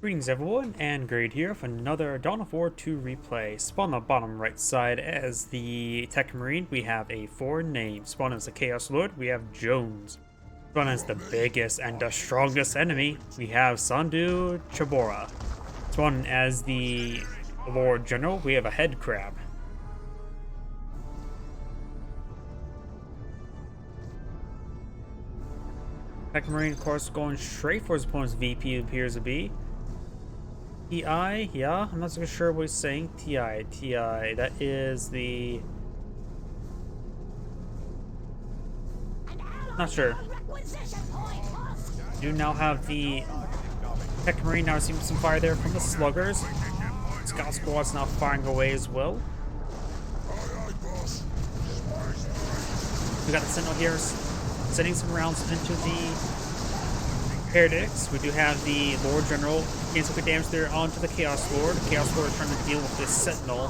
Greetings everyone, and Grade here for another Dawn of War 2 replay. Spawn on the bottom right side as the Tech Marine, we have a foreign name. Spawn as the Chaos Lord, we have Jones. Spawn as the biggest and the strongest enemy, we have Sandu Ciorba. Spawn as the Lord General, we have a HeadCrab. Tech Marine, of course, going straight for his opponent's VP, appears to be. TI, yeah, I'm not so sure what he's saying. TI, that is the... Not sure. You now have the Tech Marine now receiving some fire there from the sluggers. Scout Squad's now firing away as well. We got the Sentinel here sending some rounds into the Heretics. We do have the Lord General getting some good damage there onto the Chaos Lord. The Chaos Lord is trying to deal with this Sentinel,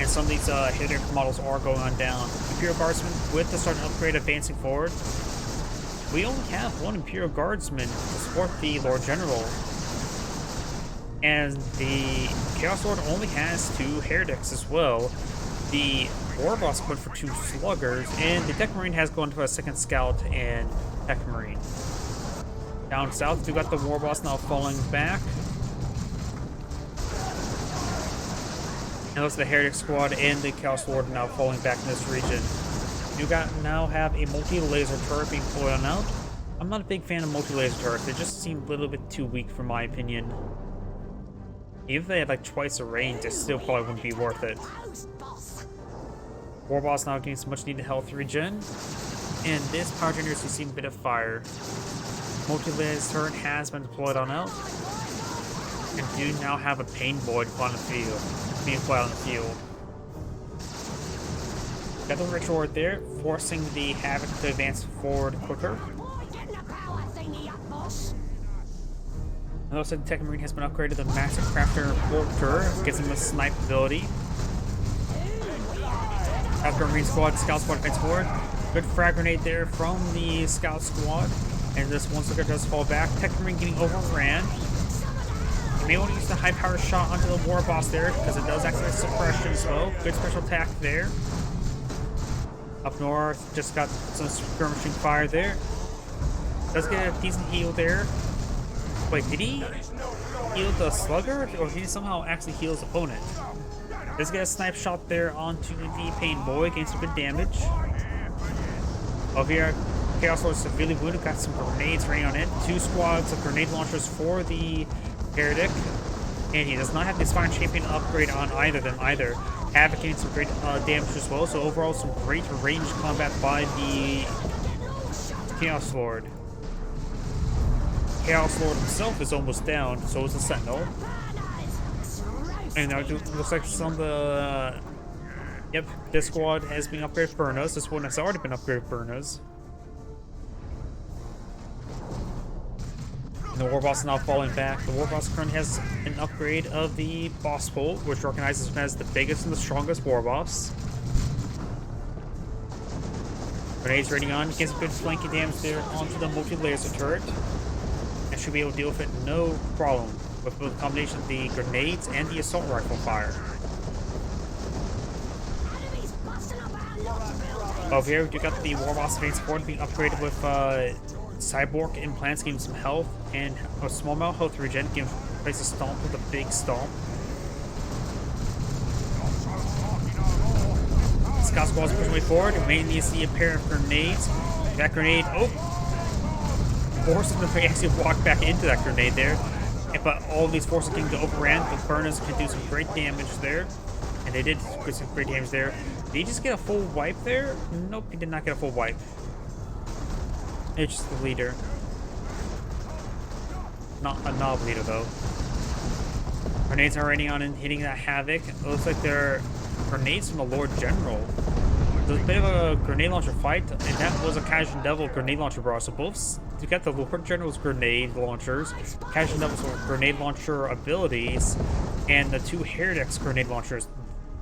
and some of these Heretic models are going on down. Imperial Guardsmen with the Sergeant upgrade advancing forward. We only have one Imperial Guardsman to support the Lord General, and the Chaos Lord only has 2 Heretics as well. The War Boss went for 2 Sluggers, and the Tech Marine has gone to a 2nd Scout and Tech Marine. Down south, we got the War Boss now falling back. And those are the Heretic Squad and the Chaos Lord now falling back in this region. You now have a multi-laser turret being deployed on out. I'm not a big fan of multi-laser turrets. They just seem a little bit too weak for my opinion. Even if they had like twice the range, it still probably wouldn't be worth it. War Boss now getting some much needed health regen. And this power generator is receiving a bit of fire. Multi-laser turret has been deployed on out. And do now have a pain void on the field. Being applied on the field. Got the ritual right there, forcing the Havoc to advance forward quicker. And also the Tech Marine has been upgraded to the Massive Crafter Porter, gives him a snipe ability. After Marine Squad, Scout Squad advance forward. Good frag grenade there from the Scout Squad. And this one sucker does fall back. Tech Marine getting overran. You may want to use the high power shot onto the War Boss there, because it does activate suppression as well. Good special attack there. Up north, just got some skirmishing fire there. Does get a decent heal there. Wait, did he heal the slugger? Or did he somehow actually heal his opponent? Does get a snipe shot there onto the Pain Boy, getting some good damage. Over here, Chaos Lord severely wounded, got some grenades raining on it. 2 squads of grenade launchers for the Heretic. And he does not have the Aspiring Champion upgrade on either of them either. Havoc getting some great damage as well, so overall some great ranged combat by the Chaos Lord. Chaos Lord himself is almost down, so is the Sentinel. And now it looks like some of the... Yep, this squad has been upgraded Burnos. This one has already been upgraded Burnos. And the War Boss is now falling back. The War Boss currently has an upgrade of the Boss Bolt, which recognizes him as the biggest and the strongest War Boss. Grenades raining on, gets good flanking damage there onto the multi-laser turret. And should be able to deal with it no problem with both the combination of the grenades and the assault rifle fire. Over here, we got the War Boss advanced forward being upgraded with Cyborg implants, giving some health and a small amount of health regen, giving place a stomp with a big stomp. Scout Squad is pushing way forward. We may need to see a pair of grenades. That grenade, forces them to actually walk back into that grenade there. But all of these forces getting to overran. The burners can do some great damage there. And they did get some great damage there. Did he just get a full wipe there? Nope, he did not get a full wipe. It's just the leader. Not a knob leader though. Grenades are raining on and hitting that Havoc. It looks like they're grenades from the Lord General. There's a bit of a grenade launcher fight, and that was a Casual Devil grenade launcher brawl. So both, you got the Lord General's grenade launchers, Casual Devil's grenade launcher abilities, and the 2 Heretics grenade launchers.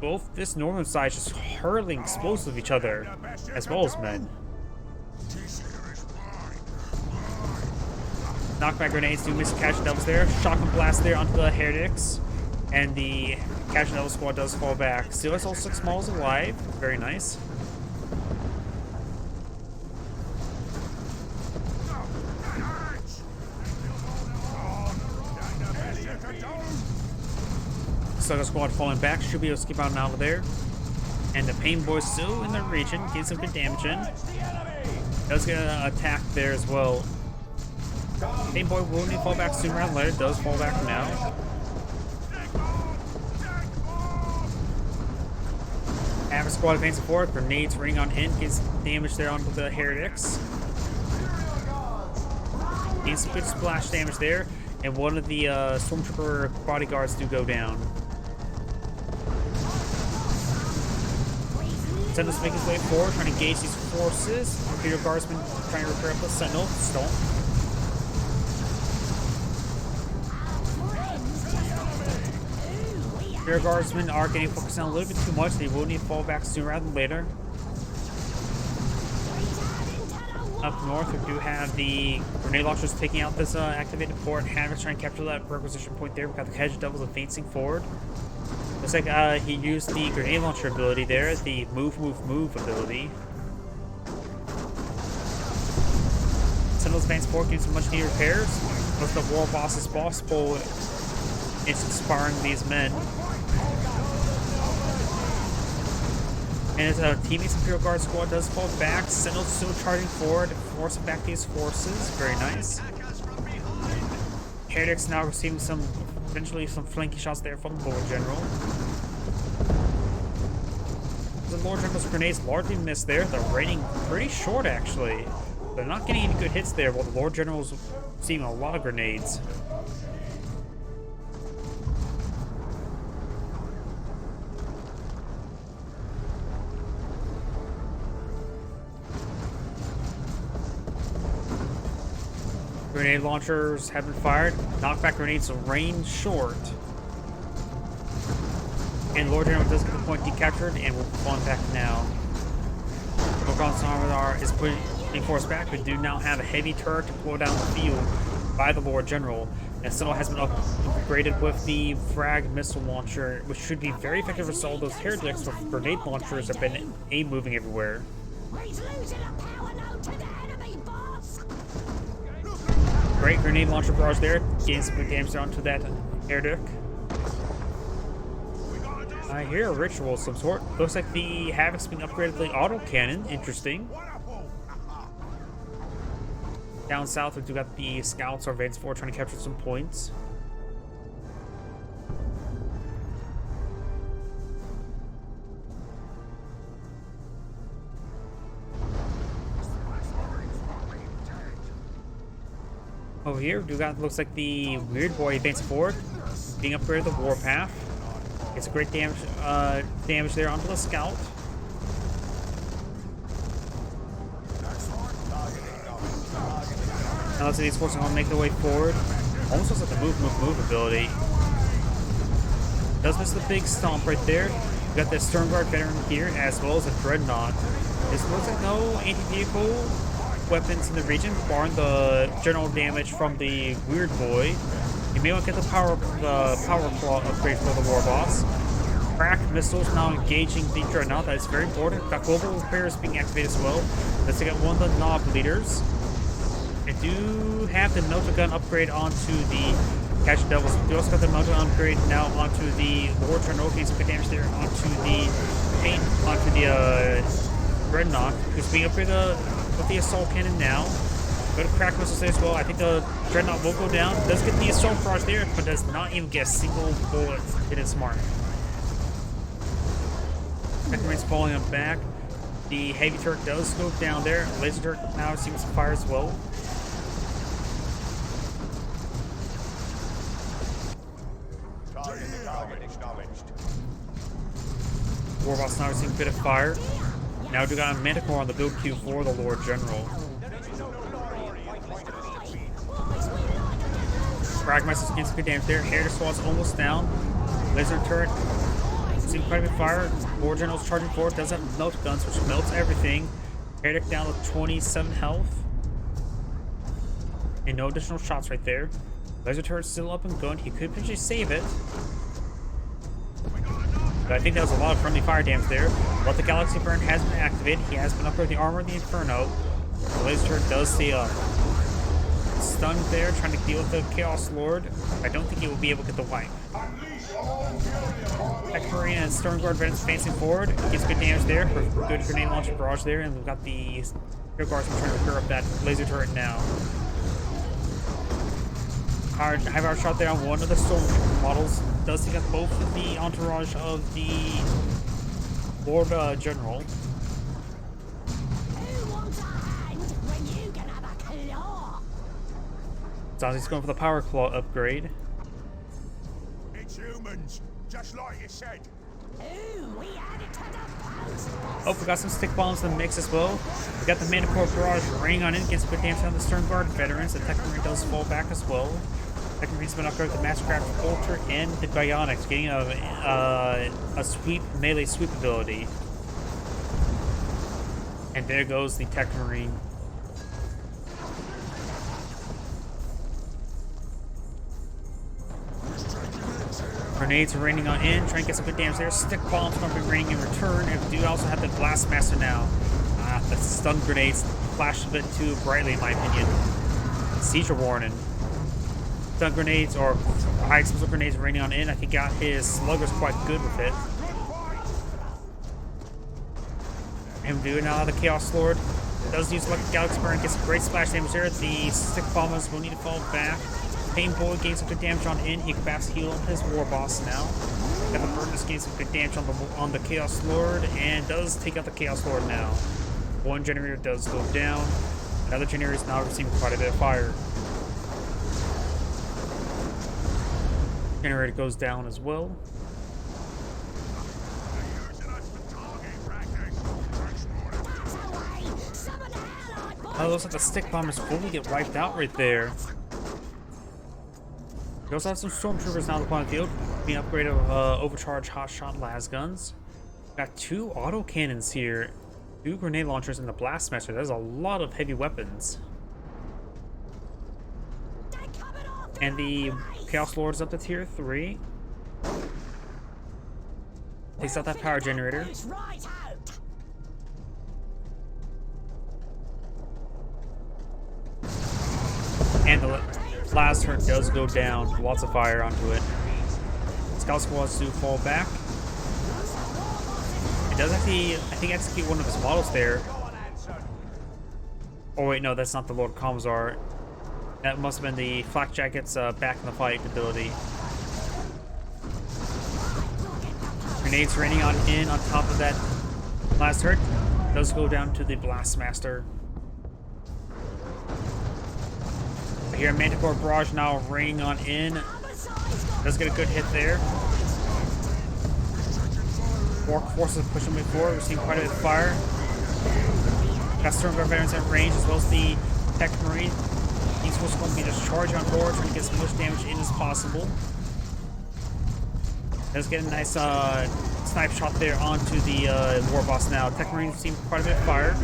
Both this northern side just hurling explosives at each other, as well as men. Knockback grenades do miss catch devils there. Shotgun blast there onto the heretics. And the catch devil squad does fall back. Still has all 6 models alive. Very nice. Sucker squad falling back. Should be able to skip out and out of there. And the Pain Boy still in the region. Getting some good damage in. Does get an attack there as well. Pain Boy will need to fall back sooner rather than later. Does fall back now. Average squad advancing forward. Grenades raining on in. Gets damage there onto the heretics. Gets some good splash damage there. And one of the Stormtrooper bodyguards do go down. Sentinel's making his way forward, trying to engage these forces. Imperial Guardsmen trying to repair up the Sentinel. Stomp. Imperial Guardsmen are getting focused on a little bit too much. They will need to fall back sooner rather than later. Up north, we do have the grenade launchers taking out this activated port. Havoc's trying to capture that requisition point there. We've got the Hedge Devils advancing forward. Looks like he used the grenade launcher ability there, the move ability. Sentinel's advance forward getting some much needed repairs. Looks like the war boss's boss pull is inspiring these men. And his teammates Imperial Guard squad does fall back. Sentinel's still charging forward, forcing back these forces. Very nice. Heretics now receiving eventually some flanking shots there from the Lord General. The Lord General's grenades largely missed there. They're raining pretty short actually. They're not getting any good hits there while the Lord General's receiving a lot of grenades. Grenade launchers have been fired. Knockback grenades rain short. And Lord General does get the point decaptured and will be falling back now. Volkan's armor is being forced back. We do now have a heavy turret to blow down the field by the Lord General. And Sentinel has been upgraded with the frag missile launcher, which should be very effective for all those heretics with grenade launchers have been moving everywhere. Great grenade launcher barrage there, getting some good damage onto that heretic. I hear a ritual of some sort. Looks like the Havoc's been upgraded to the autocannon. Interesting. Down south, we do got the scouts or advance forward trying to capture some points. Over here, we got looks like the Weird Boy advancing forward, being upgraded to the Warpath. It's a great damage there onto the scout. Now let's see these forces all make their way forward. Almost looks like the move ability. Does miss the big stomp right there. We got the Sternguard veteran here as well as a Dreadnought. This looks like no anti-vehicle weapons in the region, barring the general damage from the Weird Boy. You may want to get the power claw upgrade for the war boss. Crack missiles now engaging the Dreadnought. That is very important. Got global repairs being activated as well. Let's get one of the knob leaders. I do have the melter gun upgrade onto the Catch Devils. We also got the melter gun upgrade now onto the Lord General. Getting some good damage there onto the Dreadnought, who's being upgraded with the assault cannon now. Go to crack missiles there as well. I think the Dreadnought will go down. Does get the assault barrage there, but does not even get a single bullet hit its mark. Necromancer's falling on back. The heavy turret does scope down there. Laser turret now seems to fire as well. Warboss now receiving a bit of fire. Now we got a Manticore on the build queue for the Lord General. Frag missiles getting some good damage there. Heritage squad's almost down. Laser turret receiving quite a bit of fire. Lord General's charging forward. Does have melt guns, which melts everything. Heretic down with 27 health. And no additional shots right there. Laser turret's still up and going. He could potentially save it. But I think that was a lot of friendly fire damage there. But the Galaxy Burn has been activated. He has been upgraded the armor of the Inferno. The laser turret does stay up. Stunned there, trying to deal with the Chaos Lord. I don't think he will be able to get the wipe. Marine and Stormguard veterans advancing forward. Gets good damage there. Good grenade launcher barrage there. And we've got the Air Guards trying to repair up that laser turret now. High power shot there on one of the Stormtrooper models. Does take out both of the entourage of the Lord General. Sounds he's going for the Power Claw upgrade. It's humans, just like you said. Oh, we got some stick bombs in the mix as well. We got the Manticore Barrage raining on in, gets good damage on the Stern Guard veterans. The Tech Marine does fall back as well. Tech Marine's been upgraded with the Mastercraft Ultra and the Bionics, getting a sweep, melee sweep ability. And there goes the Tech Marine. Grenades are raining on in, trying to get some good damage there. Stick bombs going to be raining in return, and we do also have the Blastmaster now. The stun grenades flashed a bit too brightly, in my opinion. Seizure warning. Stun grenades or high explosive grenades raining on in. I think his sluggers quite good with it. And we do now have the Chaos Lord. Does use Lucky Galaxy Burn, gets a great splash damage there. The stick bombers will need to fall back. Pain Boy gains some good damage on in. He can fast heal his War Boss now. And the Burners gains some good damage on the Chaos Lord and does take out the Chaos Lord now. One generator does go down. Another generator is now receiving quite a bit of fire. Generator goes down as well. Oh, it looks like the stick bombers fully get wiped out right there. We also have some Stormtroopers now on the field, being upgraded with overcharged hotshot las guns. Got two autocannons here, two grenade launchers, and the Blastmaster. There's a lot of heavy weapons. And the Chaos Lord is up to tier 3. Takes out that power generator. And the last turn does go down. Lots of fire onto it. Scout squads do fall back. It does actually, I think, execute one of his models there. Oh wait, no, that's not the Lord Commissar. That must have been the Flak Jacket's back in the fight ability. Grenades raining on in on top of that last turret. Does go down to the Blastmaster. Here, Manticore Barrage now raining on in. Does get a good hit there. Orc forces pushing me forward. We're seeing quite a bit of fire. Got Stormguard veterans at range as well as the Tech Marine. These forces going to be just charging on board, trying to get as much damage in as possible. Does get a nice snipe shot there onto the War Boss now. Tech Marine seeing quite a bit of fire.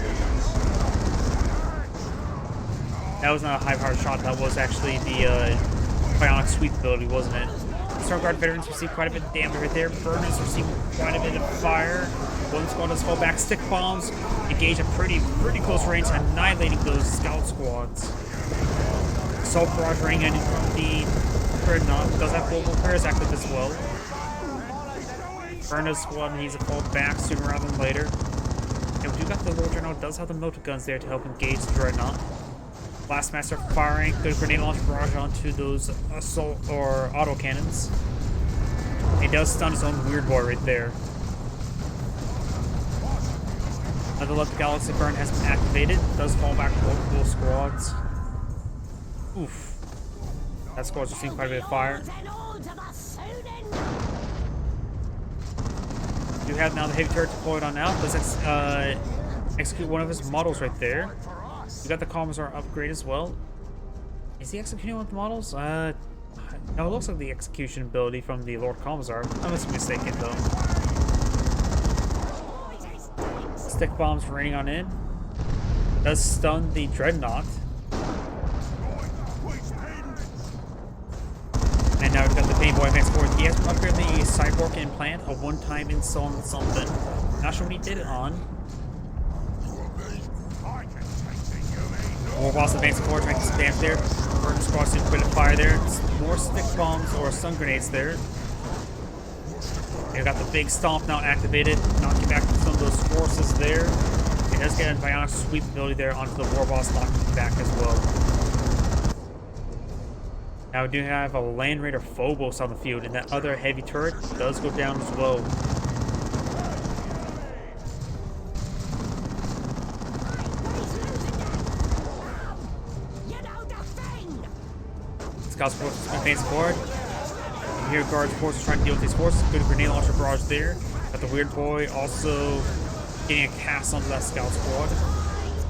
That was not a high-powered shot. That was actually the Bionic Sweep ability, wasn't it? Stormguard veterans receive quite a bit of damage right there. Burners receive quite a bit of fire. One squad does fall back. Stick bombs engage at pretty close range, annihilating those scout squads. Assault barrage raining in from the Dreadnought. Does have full repairs active as well. Burners squad needs to fall back sooner rather than later. And we do got the Lord General. Does have the motor guns there to help engage the Dreadnought. Blastmaster firing good grenade launch barrage onto those assault or auto cannons. He does stun his own weird boy right there. Another left Galaxy Burn has been activated. Does fall back multiple squads. Oof. That squad's receiving quite a bit of fire. You have now the heavy turret deployed on out. Does execute one of his models right there. We got the Commissar upgrade as well. Is he executing one of the models? No, it looks like the execution ability from the Lord Commissar. I must be mistaken though. Stick bombs raining on in. Does stun the Dreadnought. the Paint Boy advanced forward. He has upgraded the cyborg implant, a one-time install on something. Not sure what he did it on. War boss advancing forward, trying to get some damage there. Burn squad to quit a fire there. More stick bombs or stun grenades there. They've got the big stomp now activated, knocking back some of those forces there. It does get a bionic sweep ability there onto the war boss, knocking him back as well. Now we do have a Land Raider Phobos on the field, and that other heavy turret does go down as well. Scouts forces advancing forward. Here guards forces trying to deal with these forces. Good grenade launcher barrage there. Got the weird boy also getting a cast onto that scout squad.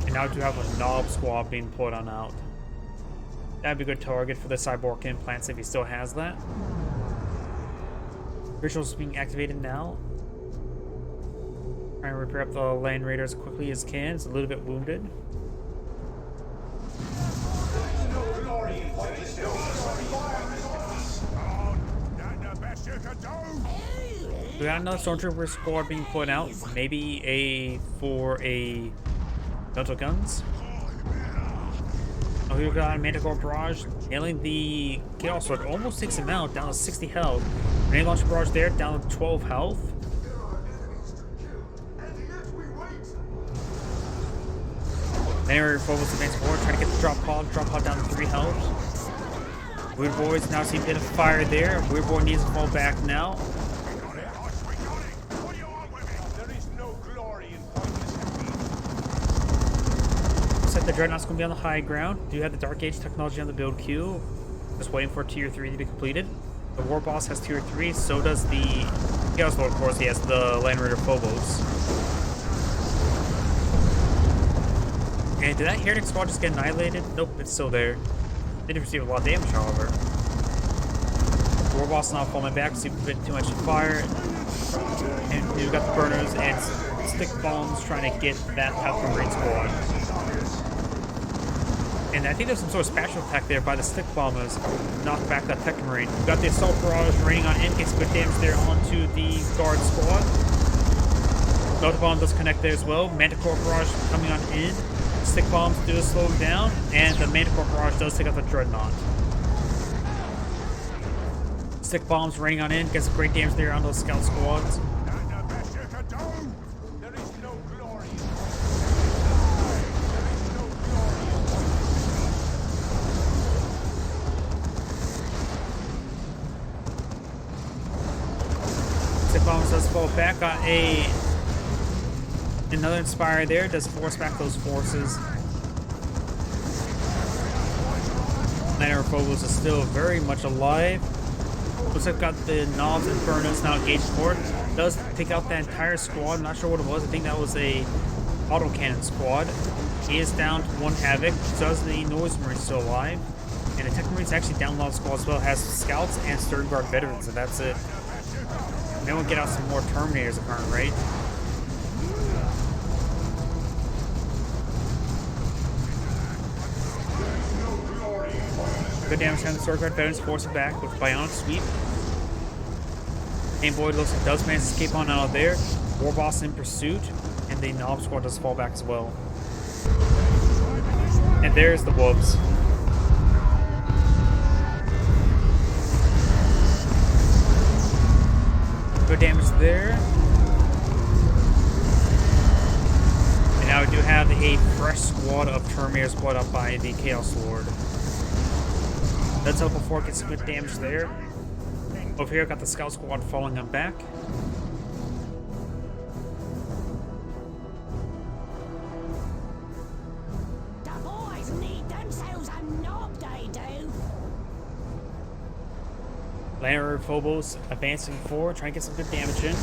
And now we do have a knob squad being pulled on out. That'd be a good target for the cyborg implants if he still has that. Rituals being activated now. Trying to repair up the Land Raider as quickly as can. It's a little bit wounded. We got another Stormtrooper squad being put out. Maybe for a mental guns. Oh, we got a Manticore Barrage nailing the Chaos Sword. Almost takes him out, down to 60 health. Grenade Launcher Barrage there, down to 12 health. Anyway, Phobos advance forward, trying to get the drop pod down to 3 health. Weird Boys now seem to hit a fire there. Weird Boy needs to fall back now. The Dreadnought's going to be on the high ground. Do you have the Dark Age technology on the build queue? Just waiting for Tier 3 to be completed. The War Boss has Tier 3, so does the Chaos Lord, of course. He has the Land Raider Phobos. And did that Heretic squad just get annihilated? Nope, it's still there. Didn't receive a lot of damage, however. The War Boss not falling back, received a bit too much fire. And we've got the burners and stick bombs trying to get that Falcon Marine squad. And I think there's some sort of special attack there by the stick bombers, knock back that Tech Marine. We've got the Assault Barrage raining on in, gets good damage there onto the Guard squad. Delta Bomb does connect there as well. Manticore Barrage coming on in. Stick bombs do slow him down, and the Manticore Barrage does take out the Dreadnought. Stick bombs raining on in, gets great damage there on those scout squads. Bombs does fall back. Got another Inspire there. Does force back those forces. Land Raider Phobos is still very much alive. Looks like got the knobs and burners now engaged forward. Does take out that entire squad. I'm not sure what it was. I think that was a autocannon squad. He is down to 1 Havoc. Does the Noise Marine still alive? And the Tech Marine's actually down a lot of squad as well. Has scouts and Stern Guard veterans, and that's it. Maybe we'll get out some more Terminators at current rate. Good damage on the Sword Guard veterans, force it back with Bionic Sweep. Game Boy looks like does manage to escape on out of there. War Boss in pursuit, and the Knob Squad does fall back as well. And there's the Wolves. Good damage there. And now we do have a fresh squad of Terminators brought up by the Chaos Lord. Let's hope before it gets some good damage there. Over here, got the Scout Squad falling them back. The boys need themselves a knob, they do. Land Raider Phobos advancing forward, trying to get some good damage in.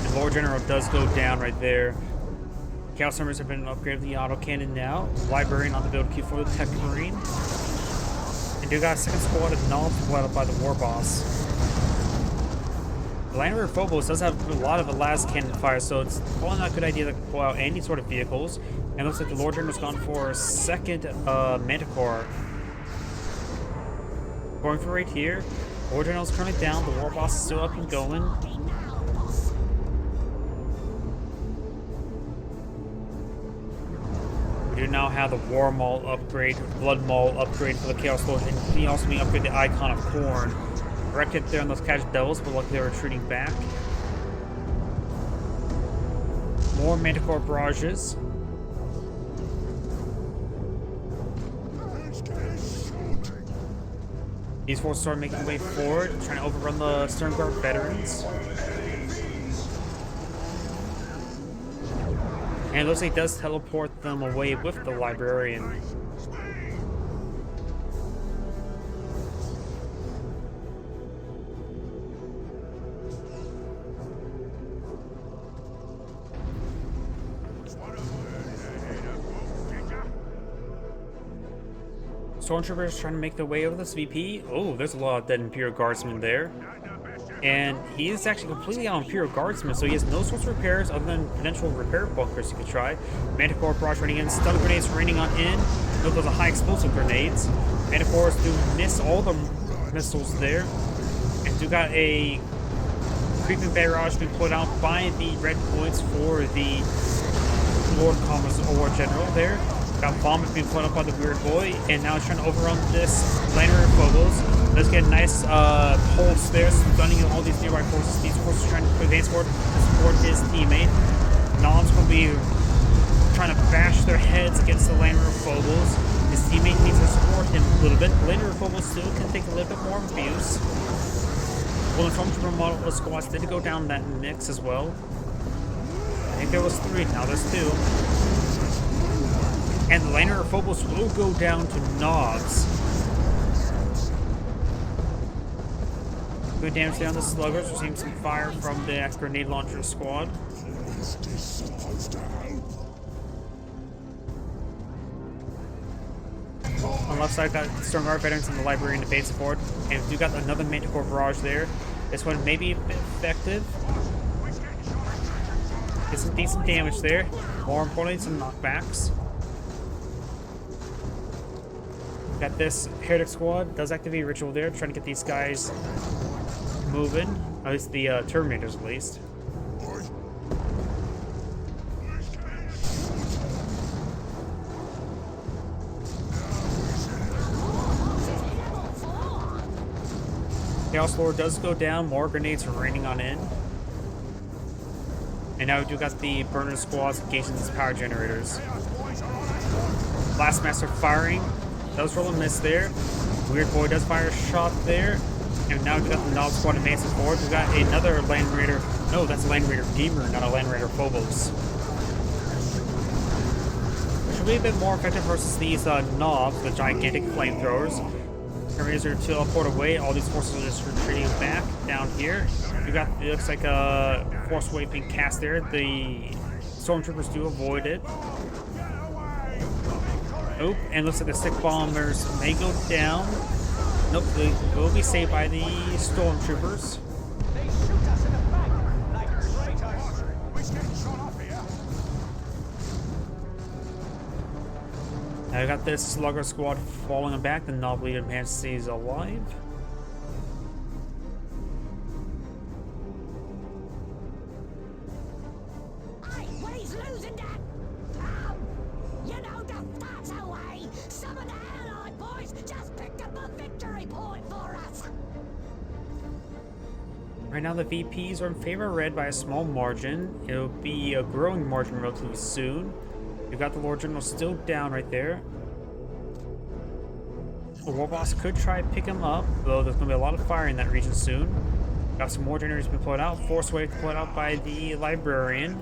And Lord General does go down right there. Chaos Numbers have been upgraded to the autocannon now. Librarian on the build queue for the Tech Marine. And do got a second squad of Knobs brought up by the War Boss. The Lander Phobos does have a lot of las cannon fire, so it's probably not a good idea to pull out any sort of vehicles. And it looks like the Lord General's gone for a second Manticore. Going for right here. Lord General's currently down, the War Boss is still up and going. We do now have the War Maul upgrade, Blood Maul upgrade for the Chaos Lord, and he also may upgrade the Icon of Corn. Direct hit there on those Cash Devils, but luckily they're retreating back. More Manticore barrages. These forces start making their way forward, trying to overrun the Stern Guard veterans. And it looks like it does teleport them away with the Librarian. Stormtroopers trying to make their way over this VP. Oh, there's a lot of dead Imperial Guardsmen there. And he is actually completely out of Imperial Guardsmen, so he has no sorts of repairs other than potential repair bunkers you could try. Manticore barrage running in, stun grenades raining on in. Note those are high explosive grenades. Manticores do miss all the missiles there. And do got a creeping barrage being put out by the red points for the Lord Commodore General there. Got vomit being put up by the weird boy, and now it's trying to overrun this Lander Phobos. Let's get a nice pulse there, stunning all these nearby forces. These forces are trying to advance forward to support his teammate. Nom's going to be trying to bash their heads against the Lander Phobos. His teammate needs to support him a little bit. Lander Phobos still can take a little bit more abuse. Well, the Stormtrooper model squads did go down that mix as well. I think there was 3, now there's 2. And the Lander Phobos will go down to knobs. Good damage there on the sluggers. We're seeing some fire from the grenade launcher squad. Is this supposed to help? On the left side, got Stern Guard veterans and the Librarian to base support. And we do got another Manticore barrage there. This one may be a bit effective. Get some decent damage there. More importantly, some knockbacks. Got this Heretic squad, does activate ritual there, trying to get these guys moving. At least the Terminators, at least. Chaos Lord does go down, more grenades are raining on in. And now we do got the burner squads engaging these power generators. Blastmaster firing. Does roll a miss there. Weird Boy does fire a shot there. And now we got the Knob Squad advancing forward. We got another Land Raider. No, that's a Land Raider Demon, not a Land Raider Phobos. Should be a bit more effective versus these knobs, the gigantic flamethrowers. Terminators are teleport away. All these forces are just retreating back down here. We got, it looks like a force wave being cast there. The Stormtroopers do avoid it. Nope, and looks like the stick bombers may go down. Nope, they will be saved by the Stormtroopers. They shoot us in the back like traitors. We're getting shot off here. Now we got this Slugger squad falling back. The Knob Leader managed to stay alive. Hey, when he's losing that, you know, that's away. Some of the Allied boys just picked up a victory point for us. Right now the VPs are in favor of red by a small margin. It'll be a growing margin relatively soon. We've got the Lord General still down right there. The War Boss could try to pick him up, though there's going to be a lot of fire in that region soon. Got some more generators being put out. Force wave put out by the Librarian.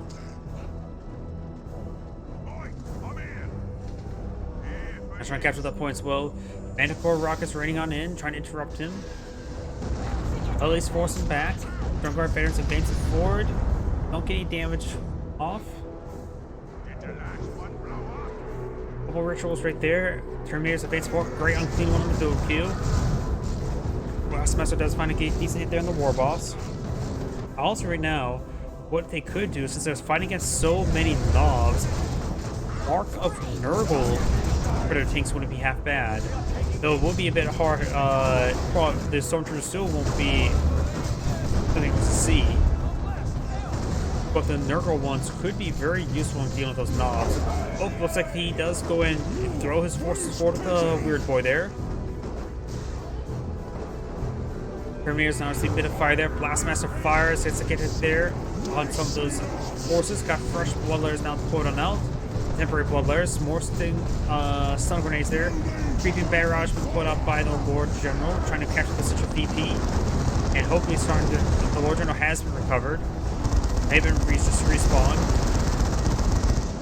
I'm trying to capture that point as well. Manticore rockets raining on in, trying to interrupt him. At least force him back. Stern Guard veterans advancing forward. Don't get any damage off. Couple rituals right there. Terminators advance forward. Great unclean one on the field queue. Blastmaster does find a decent hit there on the War Boss. Also, right now, what they could do, since they're fighting against so many knobs, Mark of Nurgle Predator tanks wouldn't be half bad. Though it will be a bit hard, the Stormtroopers still won't be something to see. But the Nurgle ones could be very useful in dealing with those knobs. Oh, looks like he does go in and throw his forces forward with the weird boy there. Terminator's now receiving a bit of fire there. Blastmaster fires, hits to get it there on some of those forces. Got fresh blood layers now deployed on out. Temporary blood layers. More stun grenades there. Creeping barrage was put up by the Lord General, trying to capture the central VP. And hopefully starting to, the Lord General has been recovered. They've been just respawn.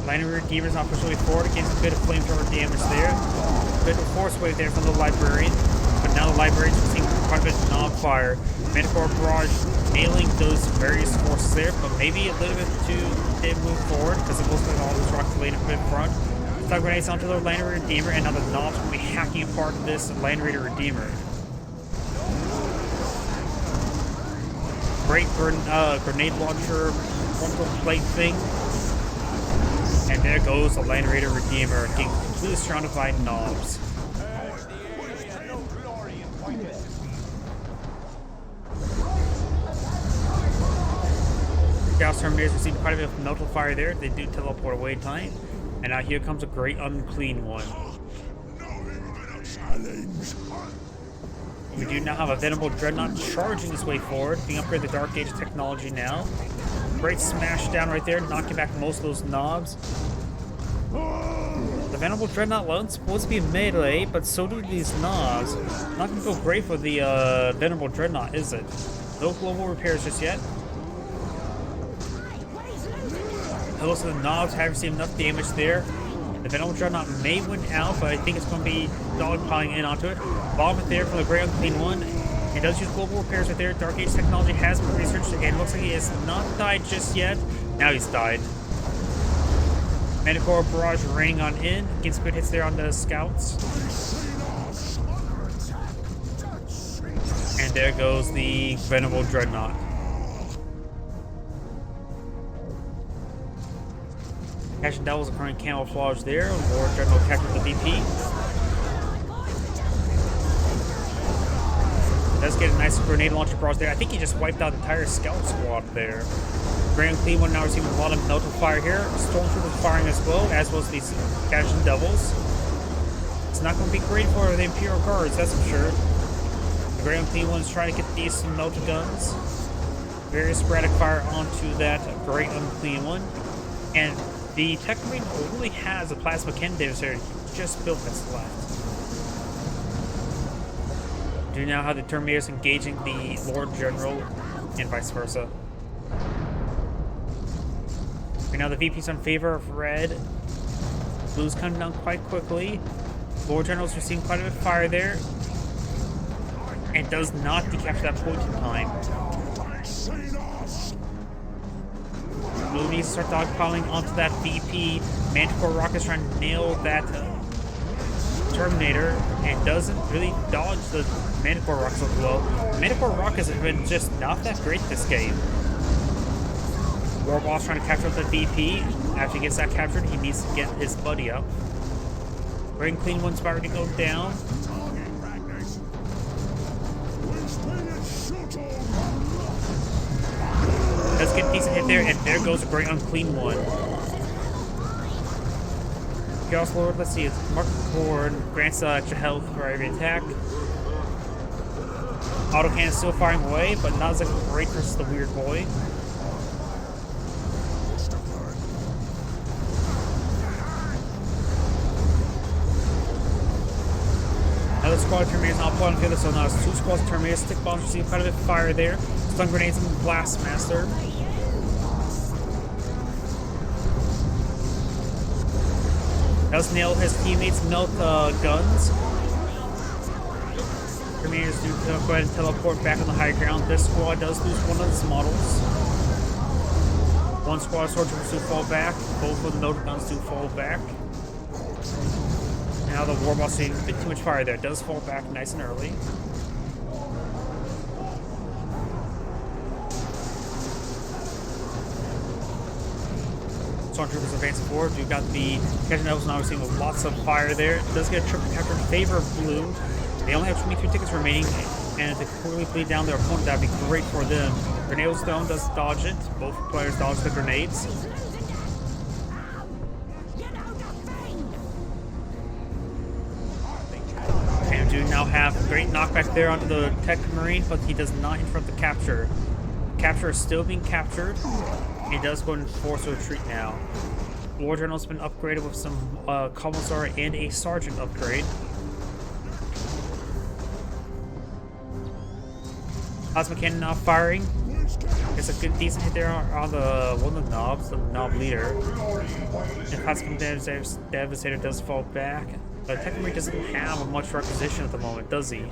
Lightning Redeemer's not pushing way forward. It gives a bit of flamethrower damage there. A bit of force wave there from the Librarian. But now the Librarian's receiving quite a bit of knob fire. Manticore Barrage nailing those various forces there, but maybe a little bit too did move forward because it looks like all those rocks laid up in front. Stun grenades onto the Lightning Redeemer, and now the knobs will be hacking apart this Lightning Redeemer. Great grenade launcher frontal plate thing. And there goes the Lightning Redeemer, getting completely surrounded by knobs. Chaos Terminators received quite a bit of meltal fire there. They do teleport away time. And now here comes a great unclean one. We do now have a Venerable Dreadnought charging his way forward, being upgraded the Dark Age technology now. Great smash down right there, knocking back most of those knobs. The Venerable Dreadnought wasn't supposed to be melee, but so do these knobs. Not gonna go great for the Venerable Dreadnought, is it? No global repairs just yet. Most of the knobs have received enough damage there. The Venerable Dreadnought may win out, but I think it's going to be dogpiling in onto it. Bomb it there from the Great Unclean One. It does use global repairs right there. Dark Age technology has been researched again. Looks like he has not died just yet. Now he's died. Manticore Barrage raining on in. Gets good hits there on the scouts. And there goes the Venerable Dreadnought. Catching Devils occurring camouflage there. Lord General captured the VP. Does get a nice grenade launcher barrage there. I think he just wiped out the entire scout squad there. Grand Clean One now receiving a lot of melted fire here. Stormtroopers firing as well as these Catching Devils. It's not going to be great for the Imperial Guards, that's for sure. The Grand Clean One's trying to get these melted guns. Very sporadic fire onto that Great Unclean One. And the Tech Marine only has a plasma cannon there, just built this left. Do now have the Terminators engaging the Lord General and vice versa. Right now the VP's in favor of red. Blue's coming down quite quickly. Lord General's receiving quite a bit of fire there. And does not decapture that point in time. Blue needs to start dogpiling onto that VP. Manticore Rocket's trying to nail that Terminator and doesn't really dodge the Manticore Rockets as well. Manticore Rockets have been just not that great this game. Warboss trying to capture the VP. After he gets that captured, he needs to get his buddy up. Great Clean One's about to go down. Does get a decent hit there, and there goes a Great Unclean One. Chaos Lord, let's see, it's Mark Cord, grants extra health for every attack. Autocannon still firing away, but not as great versus the weird boy. Another squad of Terminators not put on together, so now it's two squads of Terminators. Stick bombs receive quite a bit of fire there. Stun grenades and Blastmaster. Does nail his teammates' melt guns. Terminators do go ahead and teleport back on the high ground. This squad does lose one of its models. One squad of Stormtroopers do fall back. Both of the melted guns do fall back. Now the Warboss seeing a bit too much fire there. It does fall back nice and early. Stormtroopers advancing forward. We've got the Captain Elves obviously with lots of fire there. It does get a triple capture in favor of blue. They only have 23 tickets remaining, and if they quickly bleed down their opponent, that'd be great for them. Grenade Stone does dodge it. Both players dodge the grenades. And do now have a great knockback there onto the Tech Marine, but he does not interrupt the capture. Capture is still being captured. He does go and force a retreat now. War General's been upgraded with some Commissar and a Sergeant upgrade. Plasma Cannon now firing. It's a good, decent hit there on the one of the knobs, the knob leader. And Plasma Devastator does fall back. But Tech Marine doesn't have much requisition at the moment, does he?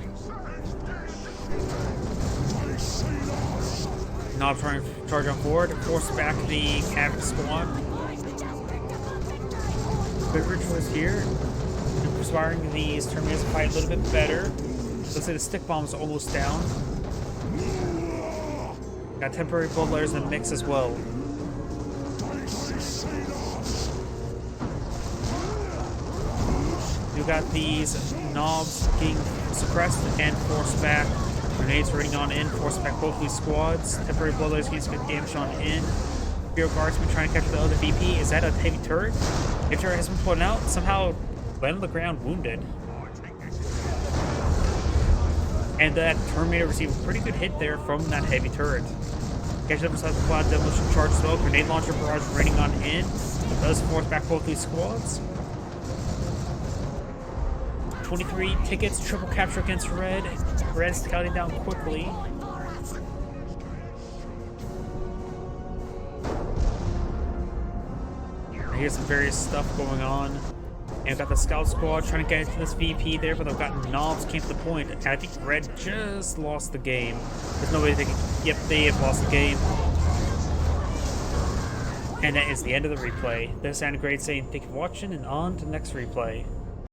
Knob trying to charge on forward, force back the Cav squad. Good rituals here. Inspiring these Terminators fight a little bit better. Looks like the stick bomb is almost down. Got temporary blood layers in the mix as well. You got these knobs getting suppressed and forced back. Grenades running on in, force back both these squads. Temporary bloodlayers getting some good damage on in. Imperial Guardsman trying to capture the other VP. Is that a heavy turret? If turret has been put out, somehow landed on the ground wounded. And that Terminator received a pretty good hit there from that heavy turret. Catch up inside the quad demolition charge as well. Grenade launcher barrage raining on in. It does force back both these squads. 23 tickets, triple capture against Red. Red scouting down quickly. Here's some various stuff going on. And we've got the scout squad trying to get into this VP there, but they've got knobs came to the point. And I think Red just lost the game. There's no way they can. Yep, they have lost the game. And that is the end of the replay. This is Anna Grade saying thank you for watching, and on to the next replay.